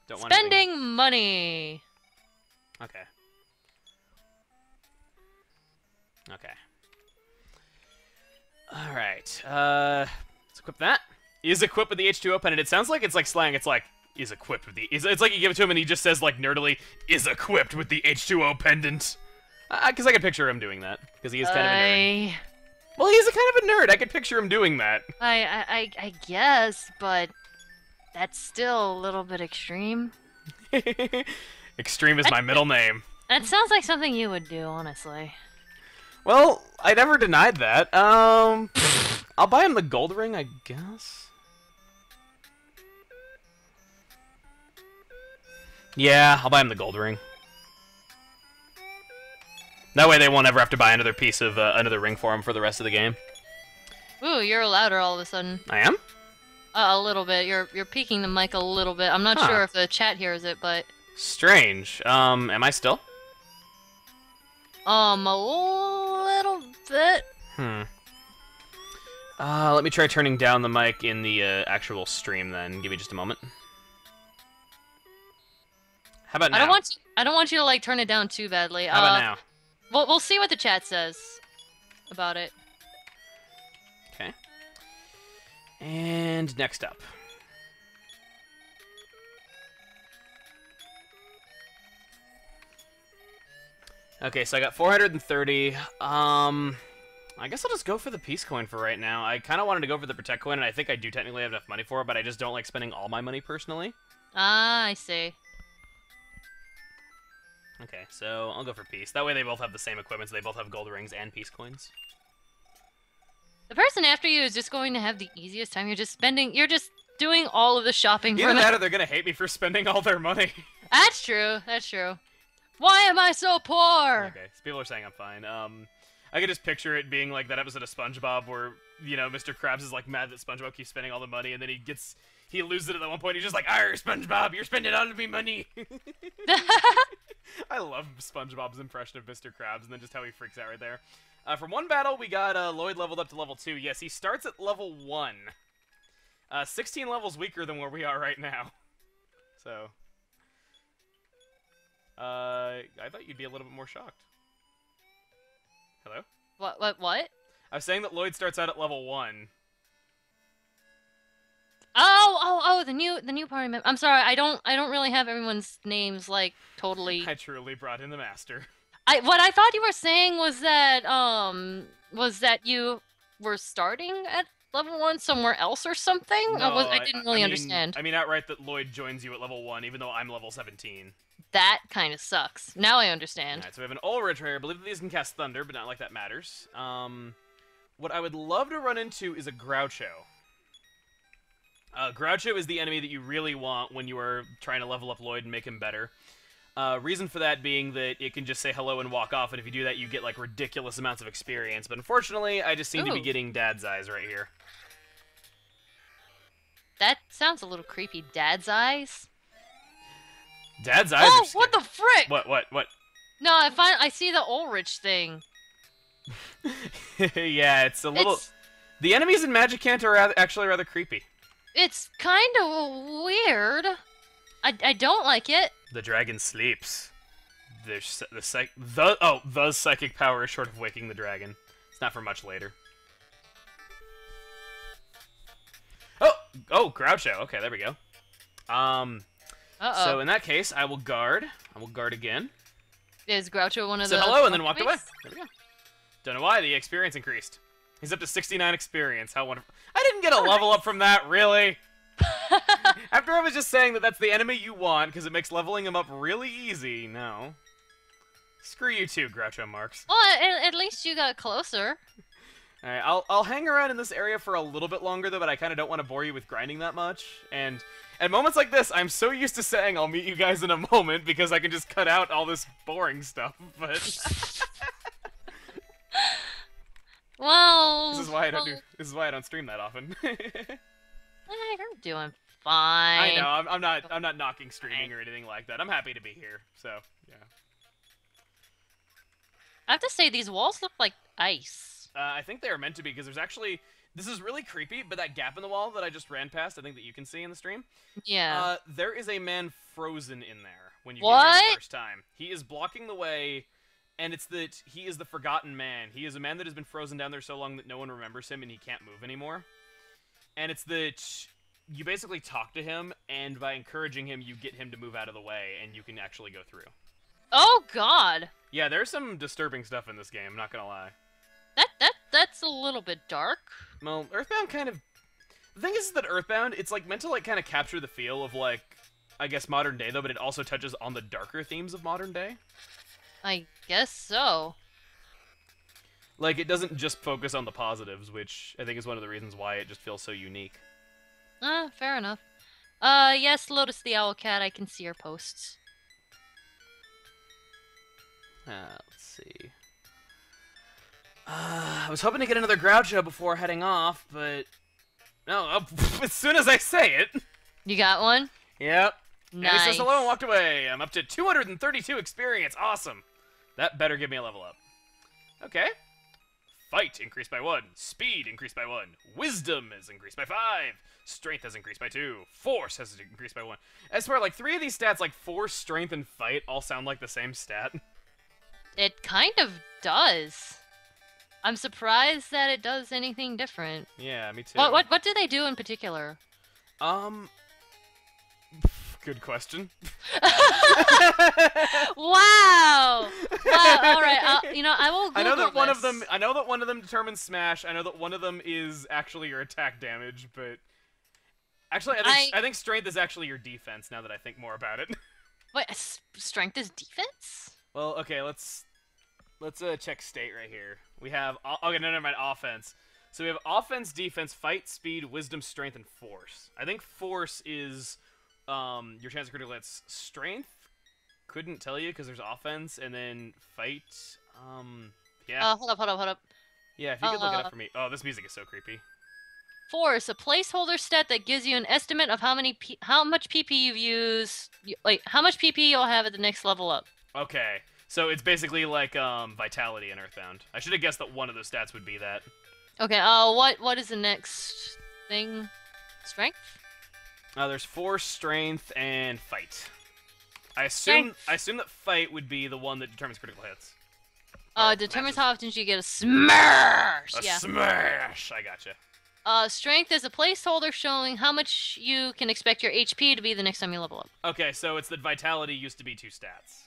Don't want
Spending money.
Okay. Okay. All right. Let's equip that. Is equipped with the H2O pendant. It sounds like it's like slang. It's like is equipped with the. It's like you give it to him and he just says like nerdily is equipped with the H2O pendant. Because I could picture him doing that because he is kind of a nerd. Well, he's a kind of a nerd. I could picture him doing that.
I guess, but that's still a little bit extreme.
Extreme is my middle name.
That sounds like something you would do, honestly.
Well, I never denied that. I'll buy him the gold ring, I guess. Yeah, I'll buy him the gold ring. That way they won't ever have to buy another piece of, another ring for him for the rest of the game.
Ooh, you're louder all of a sudden.
I am?
A little bit. You're peaking the mic a little bit. I'm not sure if the chat hears it, but...
Strange. Am I still?
A little bit.
Let me try turning down the mic in the, actual stream then. Give me just a moment. How about now?
I don't want you to, like, turn it down too badly.
How about now?
We'll see what the chat says about it.
Okay. And next up. Okay, so I got 430. I guess I'll just go for the peace coin for right now. I kind of wanted to go for the protect coin, and I think I do technically have enough money for it, but I just don't like spending all my money personally.
Ah, I see.
Okay, so I'll go for peace. That way they both have the same equipment, so they both have gold rings and peace coins.
The person after you is just going to have the easiest time. You're just doing all of the shopping for
Either
them.
that or they're gonna hate me for spending all their money.
That's true. That's true. Why am I so poor?
Okay, so people are saying I'm fine. I could just picture it being like that episode of SpongeBob where, you know, Mr. Krabs is like mad that SpongeBob keeps spending all the money, and then he loses it at one point. He's just like, "Arr, SpongeBob, you're spending all of me money." I love SpongeBob's impression of Mr. Krabs, and then just how he freaks out right there. From one battle, we got Lloyd leveled up to level 2. Yes, he starts at level 1. 16 levels weaker than where we are right now. So, I thought you'd be a little bit more shocked. Hello?
What?
I was saying that Lloyd starts out at level 1.
Oh, the new party member. I'm sorry, I don't really have everyone's names, like, totally.
I truly brought in the master.
What I thought you were saying was that you were starting at level 1 somewhere else or something?
No,
I didn't really understand.
I mean outright that Lloyd joins you at level 1, even though I'm level 17.
That kind of sucks. Now I understand.
Alright, so we have an Ulrich right here. I believe that these can cast Thunder, but not like that matters. What I would love to run into is a Groucho. Groucho is the enemy that you really want when you are trying to level up Lloyd and make him better. Reason for that being that it can just say hello and walk off, and if you do that, you get, like, ridiculous amounts of experience. But unfortunately, I just seem to be getting Dad's Eyes right here.
That sounds a little creepy. Dad's Eyes?
Dad's Eyes are
what the frick?
What?
No, I see the Ulrich thing.
Yeah, it's a little... The enemies in Magicant are actually rather creepy.
It's kind of weird. I don't like it.
The dragon sleeps. The psychic power is short of waking the dragon. It's not for much later. Oh, Groucho. Okay, there we go. So in that case, I will guard. I will guard again.
Is Groucho one of the...
Said hello and then walked away. There we go. Don't know why, the experience increased. He's up to 69 experience. How wonderful. I didn't get a level up from that, really. After I was just saying that that's the enemy you want, because it makes leveling him up really easy. No. Screw you too, Groucho Marx.
Well, at least you got closer.
Alright, I'll hang around in this area for a little bit longer, though, but I kind of don't want to bore you with grinding that much. And at moments like this, I'm so used to saying I'll meet you guys in a moment, because I can just cut out all this boring stuff, but...
Well...
This is why I don't stream that often.
You're doing fine.
I know, I'm not knocking streaming or anything like that. I'm happy to be here, so, yeah.
I have to say, these walls look like ice.
I think they are meant to be, because there's actually... This is really creepy, but that gap in the wall that I just ran past, I think that you can see in the stream.
Yeah.
There is a man frozen in there when you
What?
get here the first time. He is blocking the way, and it's that he is the forgotten man. He is a man that has been frozen down there so long that no one remembers him and he can't move anymore. And it's that you basically talk to him, and by encouraging him, you get him to move out of the way, and you can actually go through.
Oh, God.
Yeah, there's some disturbing stuff in this game, I'm not gonna lie.
That's a little bit dark.
Well, Earthbound kind of... The thing is that Earthbound, it's like meant to like kind of capture the feel of like, I guess modern day though, but it also touches on the darker themes of modern day.
I guess so.
Like, it doesn't just focus on the positives, which I think is one of the reasons why it just feels so unique.
Fair enough. Yes, Lotus the Owl Cat, I can see your posts.
Let's see. I was hoping to get another Groucho before heading off, but... No, as soon as I say it!
You got one?
Yep.
Nice.
And he says hello and walked away. I'm up to 232 experience. Awesome. That better give me a level up. Okay. Fight increased by 1. Speed increased by 1. Wisdom is increased by 5. Strength has increased by 2. Force has increased by 1. I swear, like, 3 of these stats, like Force, Strength, and Fight, all sound like the same stat.
It kind of does. I'm surprised that it does anything different.
Yeah, me too.
What do they do in particular?
Good question.
Wow. Wow. All right. I will Google
I know that one of
this.
them. I know that one of them determines smash. I know that one of them is actually your attack damage, but actually, I think strength is actually your defense. Now that I think more about it.
Wait, strength is defense?
Well, okay, let's check state right here. We have okay, no, never mind, offense. So we have offense, defense, fight, speed, wisdom, strength, and force. I think force is your chance of critical hits. Strength, couldn't tell you because there's offense, and then fight. Yeah.
Hold up.
Yeah, if you could look it up for me. Oh, this music is so creepy.
Force, a placeholder stat that gives you an estimate of how much PP you've used, like how much PP you'll have at the next level up.
Okay, so it's basically like vitality in Earthbound. I should have guessed that one of those stats would be that.
Okay. What is the next thing? Strength.
There's force, strength, and fight. I assume that fight would be the one that determines critical hits.
Determines how often you get a smash.
A smash. I gotcha.
Strength is a placeholder showing how much you can expect your HP to be the next time you level up.
Okay, so it's that vitality used to be 2 stats.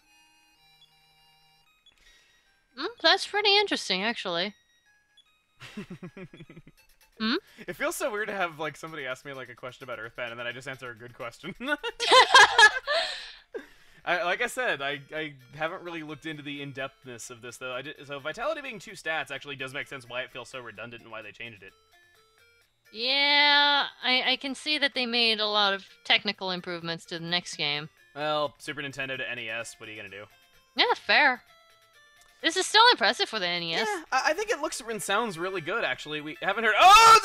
That's pretty interesting, actually.
It feels so weird to have like somebody ask me like a question about Earthbound and then I just answer a good question. Like I said, I haven't really looked into the in-depthness of this though. So vitality being 2 stats actually does make sense why it feels so redundant and why they changed it.
Yeah, I can see that they made a lot of technical improvements to the next game.
Well, Super Nintendo to NES, what are you gonna do?
Yeah, fair. This is still impressive for the NES.
Yeah, I think it looks and sounds really good, actually. We haven't heard... Oh!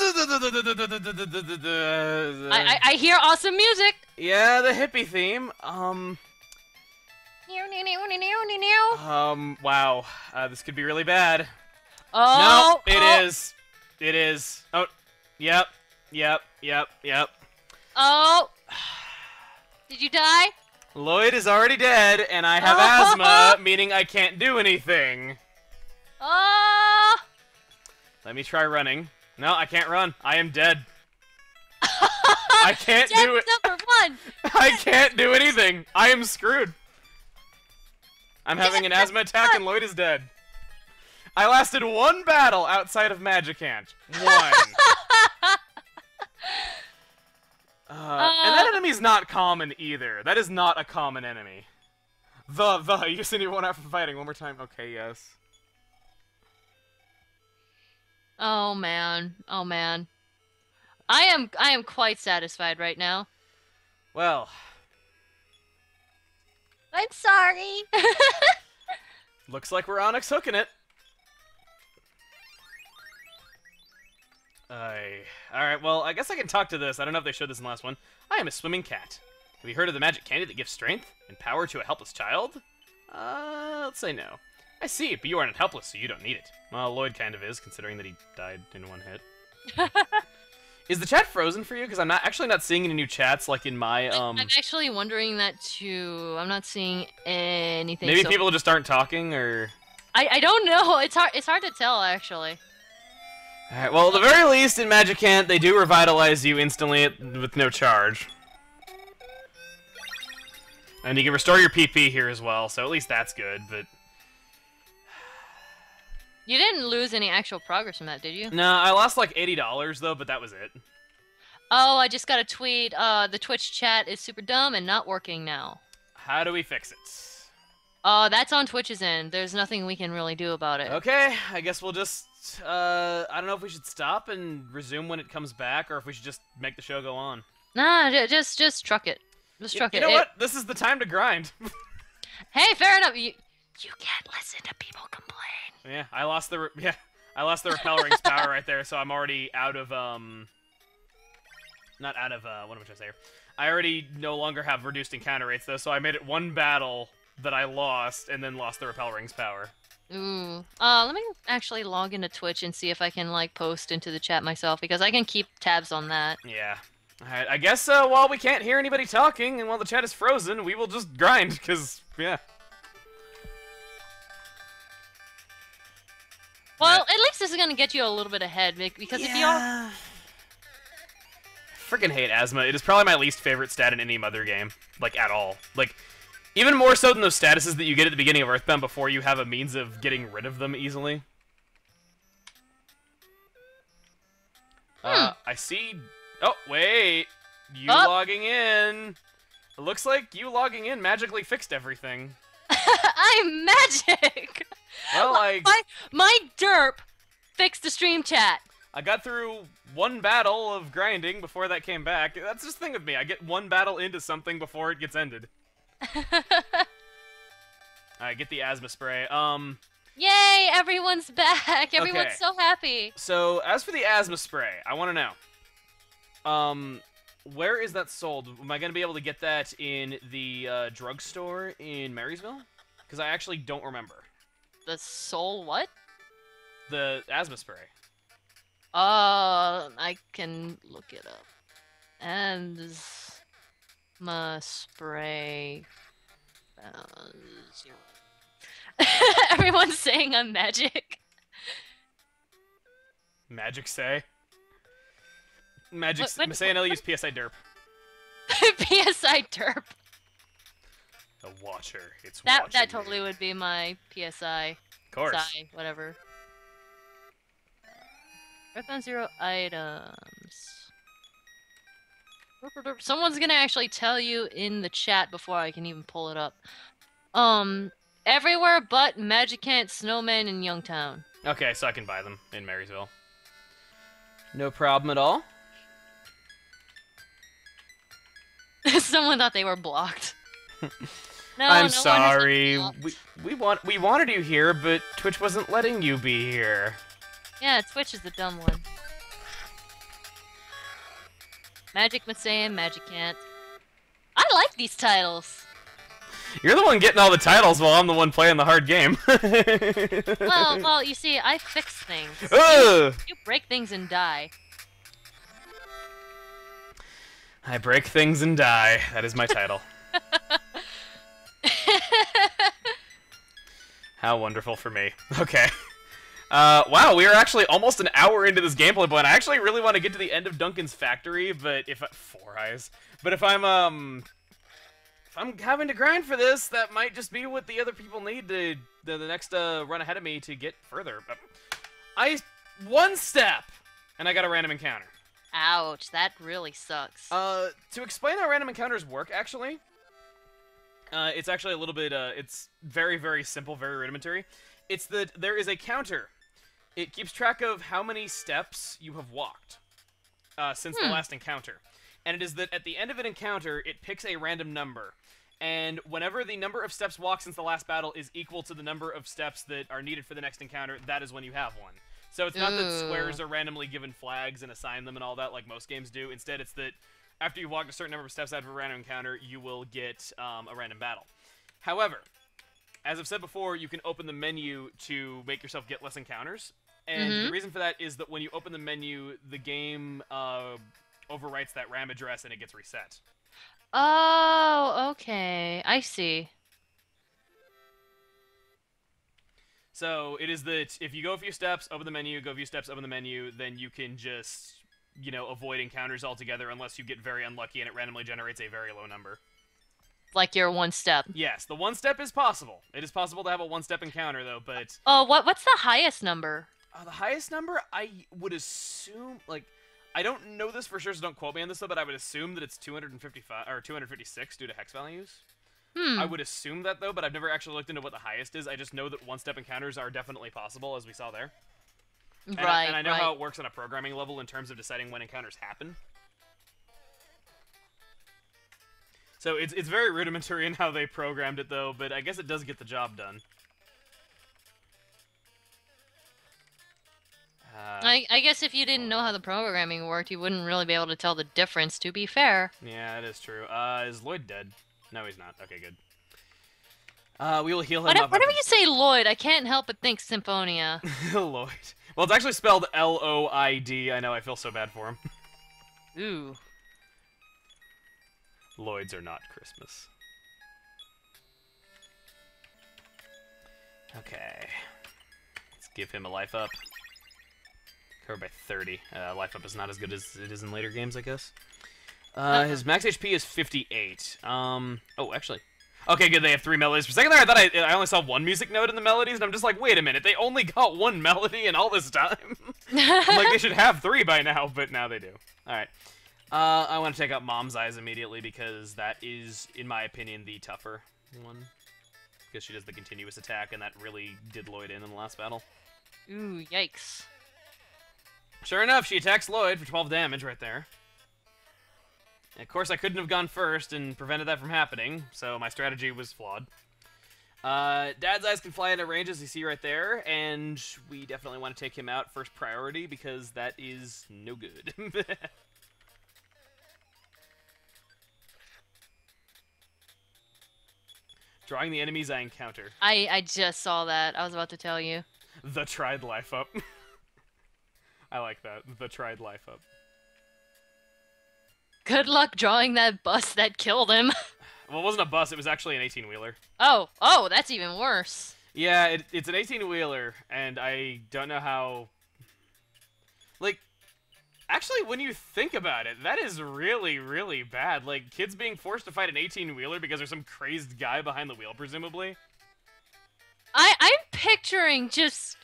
I hear awesome music!
Yeah, the hippie theme. Wow. This could be really bad.
Oh!
No, it is. It is. Oh, yep.
Oh! Did you die?
Lloyd is already dead, and I have asthma, meaning I can't do anything.
Oh!
Let me try running. No, I can't run. I am dead. I can't do it.
Number 1!
I can't do anything. I am screwed. I'm having an asthma attack, and Lloyd is dead. I lasted 1 battle outside of Magicant. 1. And that enemy's not common either. That is not a common enemy. You send your 1 out for fighting. One more time. Okay, yes.
Oh man. Oh man. I am quite satisfied right now.
Well.
I'm sorry.
Looks like we're Onyx hooking it. Alright, well, I guess I can talk to this. I don't know if they showed this in the last one. I am a swimming cat. Have you heard of the magic candy that gives strength and power to a helpless child? Let's say no. I see, but you aren't helpless, so you don't need it. Well, Lloyd kind of is, considering that he died in 1 hit. Is the chat frozen for you? Because I'm actually not seeing any new chats, like in my,
I'm actually wondering that too. I'm not seeing anything.
Maybe people just aren't talking, or...
I don't know. It's hard to tell, actually.
Alright, well, at the very least, in Magicant, they do revitalize you instantly with no charge. And you can restore your PP here as well, so at least that's good, but...
You didn't lose any actual progress from that, did you?
No, I lost like $80, though, but that was it.
Oh, I just got a tweet. The Twitch chat is super dumb and not working now.
How do we fix it?
That's on Twitch's end. There's nothing we can really do about it.
Okay, I guess we'll just... I don't know if we should stop and resume when it comes back, or if we should just make the show go on.
Nah, just truck it. Just truck it.
You know what? This is the time to grind.
Hey, fair enough. You can't listen to people complain.
Yeah, I lost the repel ring's power right there, so I'm already out of not out of what am I trying to say here? I already no longer have reduced encounter rates though, so I made it 1 battle that I lost and then lost the repel ring's power.
Ooh. Let me actually log into Twitch and see if I can like post into the chat myself because I can keep tabs on that.
Yeah. Alright, I guess while we can't hear anybody talking and while the chat is frozen, we will just grind, because, yeah.
Well, at least this is going to get you a little bit ahead, because if you are...
Freaking hate asthma. It is probably my least favorite stat in any Mother game. Like, at all. Like, Even more so than those statuses that you get at the beginning of Earthbound before you have a means of getting rid of them easily. I see... Oh, wait. You logging in. It looks like you logging in magically fixed everything.
I'm magic!
Well,
My derp fixed the stream chat.
I got through one battle of grinding before that came back. That's just the thing with me. I get one battle into something before it gets ended. Alright, get the asthma spray.
Yay! Everyone's back. Everyone's
Okay.
so happy.
So, as for the asthma spray, I want to know. Where is that sold? Am I going to be able to get that in the drugstore in Marysville? Because I actually don't remember.
The soul what?
The asthma spray.
I can look it up. Asthma spray. Everyone's saying I'm magic.
Magic say? Magic
What?
say and use PSI derp.
PSI derp.
The Watcher. It's
That
watching
totally
you.
would be my PSI.
Of course.
Psi, whatever. Earthbound Zero items. Someone's gonna actually tell you in the chat before I can even pull it up. Everywhere but Magicant, Snowman, and Youngtown.
Okay, so I can buy them in Marysville. No problem at all.
Someone thought they were blocked. No,
I'm
no
sorry.
one has been blocked.
We wanted you here, but Twitch wasn't letting you be here.
Yeah, Twitch is the dumb one. Magic Masayan, Magicant. I like these titles.
You're the one getting all the titles while I'm the one playing the hard game.
Well, you see, I fix things.
Ugh.
You break things and die.
I break things and die. That is my title. How wonderful for me. Okay. Wow, we are actually almost an hour into this gameplay point. I actually really want to get to the end of Duncan's factory, but if Four Eyes. But if I'm having to grind for this, that might just be what the other people need to the next run ahead of me to get further. One step, and I got a random encounter.
Ouch, that really sucks.
To explain how random encounters work, actually, it's actually a little bit, it's very, very simple, very rudimentary. It's that there is a counter. It keeps track of how many steps you have walked since the last encounter. And it is that at the end of an encounter, it picks a random number. And whenever the number of steps walked since the last battle is equal to the number of steps that are needed for the next encounter, that is when you have one. So it's not that squares are randomly given flags and assign them and all that like most games do. Instead, it's that after you've walked a certain number of steps out of a random encounter, you will get a random battle. However, as I've said before, you can open the menu to make yourself get less encounters. And the reason for that is that when you open the menu, the game overwrites that RAM address and it gets reset.
Oh, okay. I see.
So it is that if you go a few steps, open the menu, go a few steps, open the menu, then you can just, you know, avoid encounters altogether unless you get very unlucky and it randomly generates a very low number.
Like your one step.
Yes, the one step is possible. It is possible to have a one-step encounter, though, but...
Oh, what's the highest number?
The highest number, I would assume, like... I don't know this for sure, so don't quote me on this, though, but I would assume that it's 255 or 256 due to hex values. I would assume that, though, but I've never actually looked into what the highest is. I just know that one-step encounters are definitely possible, as we saw there. And I know how it works on a programming level in terms of deciding when encounters happen. So it's very rudimentary in how they programmed it, though, but I guess it does get the job done.
I guess if you didn't know how the programming worked, you wouldn't really be able to tell the difference, to be fair.
Yeah, that is true. Is Lloyd dead? No, he's not. Okay, good. We will heal him up.
Whenever you say Lloyd, I can't help but think Symphonia.
Lloyd. Well, it's actually spelled L-O-I-D. I know, I feel so bad for him.
Ooh.
Lloyds are not Christmas. Okay. Let's give him a life up. Covered by 30. Life up is not as good as it is in later games, I guess. His max HP is 58. Oh, actually. Okay, good. They have 3 melodies. For a second there, I thought I only saw 1 music note in the melodies, and I'm just like, wait a minute, they only got 1 melody in all this time. I'm like, they should have 3 by now, but now they do. All right. I want to take out Mom's Eyes immediately because that is, in my opinion, the tougher one. Because she does the continuous attack, and that really did Lloyd in the last battle.
Ooh, yikes.
Sure enough, she attacks Lloyd for 12 damage right there. And of course, I couldn't have gone first and prevented that from happening, so my strategy was flawed. Dad's Eyes can fly into range, as you see right there, and we definitely want to take him out first priority because that is no good. Drawing the enemies I encounter.
I just saw that. I was about to tell you.
The tried life up. I like that. The tried life up.
Good luck drawing that bus that killed him.
Well, it wasn't a bus. It was actually an 18-wheeler.
Oh, that's even worse.
Yeah, it's an 18-wheeler, and I don't know how... Like, actually, when you think about it, that is really, really bad. Like, kids being forced to fight an 18-wheeler because there's some crazed guy behind the wheel, presumably.
I'm picturing just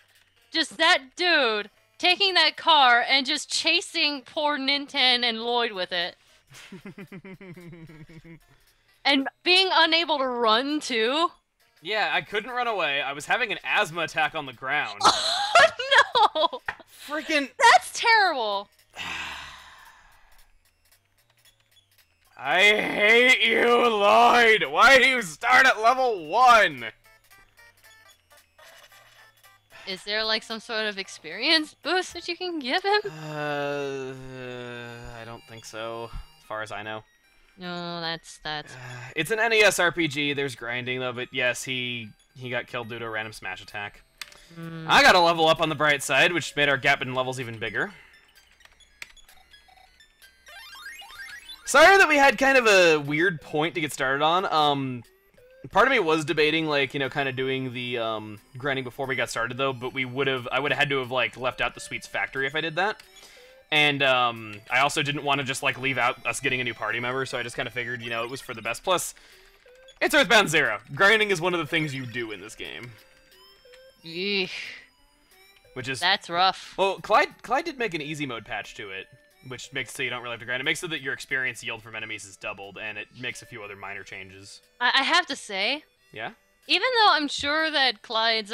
that dude taking that car and just chasing poor Ninten and Lloyd with it. And being unable to run, too.
Yeah, I couldn't run away. I was having an asthma attack on the ground.
Oh, no!
Freaking...
That's terrible.
I hate you, Lloyd! Why do you start at level 1?
Is there, like, some sort of experience boost that you can give him?
I don't think so, as far as I know.
No, that's...
It's an NES RPG, there's grinding, though, but yes, he got killed due to a random smash attack. I got a level up on the bright side, which made our gap in levels even bigger. Sorry that we had kind of a weird point to get started on. Part of me was debating, like, you know, kind of doing the grinding before we got started, though, but I would have had to have, like, left out the Sweets Factory if I did that. And I also didn't want to just, like, leave out us getting a new party member, so I just kind of figured, you know, it was for the best. Plus, it's Earthbound Zero. Grinding is one of the things you do in this game.
Eesh.
Which is...
That's rough.
Well, Clyde did make an easy mode patch to it, which makes it so you don't really have to grind. It makes so that your experience yield from enemies is doubled, and it makes a few other minor changes.
I have to say...
Yeah?
Even though I'm sure that Clyde's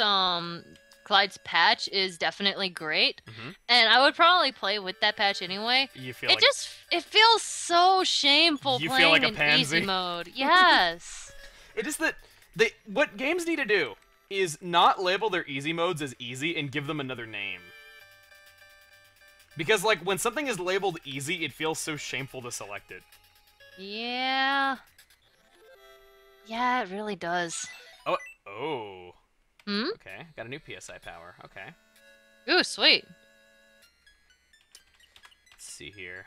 patch is definitely great, and I would probably play with that patch anyway.
You feel
it feels so shameful
you
playing
feel like a
in
pansy.
easy mode. Yes.
It is that what games need to do is not label their easy modes as easy and give them another name. Because, like, when something is labeled easy, it feels so shameful to select it.
Yeah. Yeah, it really does.
Oh.
Hmm?
Okay, got a new PSI power. Okay.
Ooh, sweet.
Let's see here.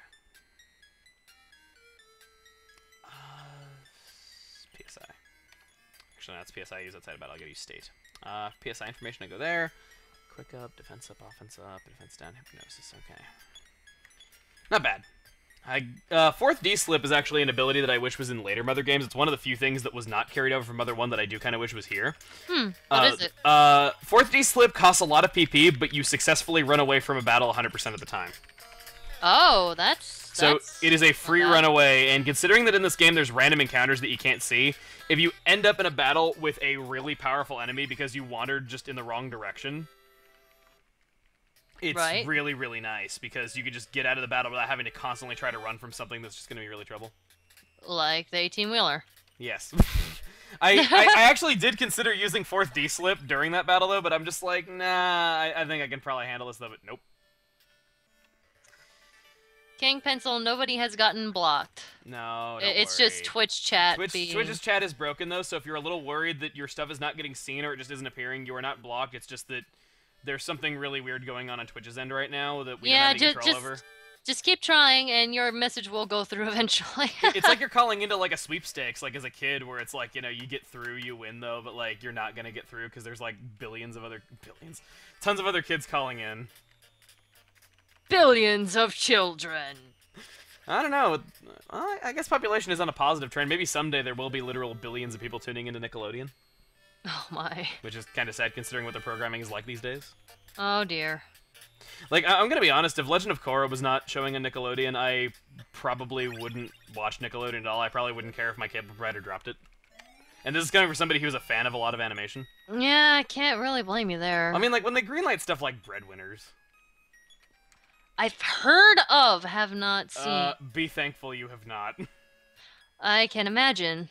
PSI. Actually, no, that's PSI I use outside of battle. I'll give you state. PSI information, I go there. Quick up, defense up, offense up, defense down, hypnosis. Okay. Not bad. Fourth D-Slip is actually an ability that I wish was in later Mother games. It's one of the few things that was not carried over from Mother 1 that I do kind of wish was here.
What is it?
Fourth D-Slip costs a lot of PP, but you successfully run away from a battle 100% of the time.
Oh,
So it is a free runaway, and considering that in this game there's random encounters that you can't see, if you end up in a battle with a really powerful enemy because you wandered just in the wrong direction, it's really, really nice, because you can just get out of the battle without having to constantly try to run from something that's just going to be really trouble.
Like the 18-wheeler.
Yes. I actually did consider using 4th D-Slip during that battle, though, but I'm just like, nah, I think I can probably handle this, though, but nope.
King Pencil, nobody has gotten blocked.
No,
it's just Twitch chat.
Twitch's chat is broken, though, so if you're a little worried that your stuff is not getting seen or it just isn't appearing, you are not blocked. It's just that there's something really weird going on Twitch's end right now that we don't have any control over.
Just keep trying, and your message will go through eventually.
It's like you're calling into, like, a sweepstakes, like, as a kid, where it's like, you know, you get through, you win, though, but, like, you're not gonna get through because there's, like, tons of other kids calling in.
Billions of children.
I don't know. I guess population is on a positive trend. Maybe someday there will be literal billions of people tuning into Nickelodeon,
Oh my.
which is kind of sad considering what the programming is like these days.
Oh dear.
Like, I'm gonna be honest, if Legend of Korra was not showing on Nickelodeon, I probably wouldn't watch Nickelodeon at all. I probably wouldn't care if my cable provider dropped it. And this is coming from somebody who was a fan of a lot of animation.
Yeah, I can't really blame you there.
I mean, like, when they greenlight stuff like Breadwinners,
I've heard of, have not seen.
be thankful you have not.
I can imagine.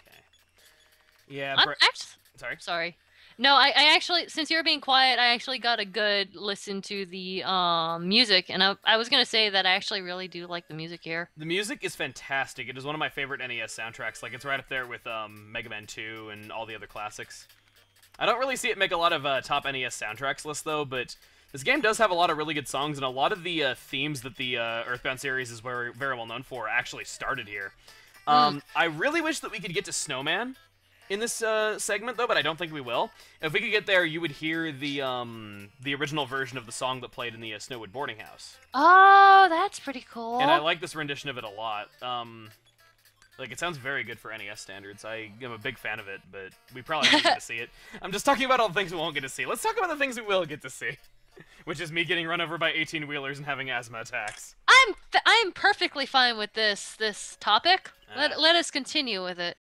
Okay. Yeah,
I'm actually
sorry.
sorry. No, I actually, since you're being quiet, I actually got a good listen to the music, and I was gonna say that I actually really do like the music here.
The music is fantastic. It is one of my favorite NES soundtracks. Like, it's right up there with Mega Man 2 and all the other classics. I don't really see it make a lot of top NES soundtracks lists, though, but this game does have a lot of really good songs, and a lot of the themes that the Earthbound series is very, very well known for actually started here. I really wish that we could get to Snowman in this segment, though, but I don't think we will. If we could get there, you would hear the original version of the song that played in the Snowwood boarding house.
Oh, that's pretty cool.
And I like this rendition of it a lot. Like, it sounds very good for NES standards. I am a big fan of it, but we probably won't get to see it. I'm just talking about all the things we won't get to see. Let's talk about the things we will get to see. Which is me getting run over by 18-wheelers and having asthma attacks.
I'm perfectly fine with this topic. Let us continue with it.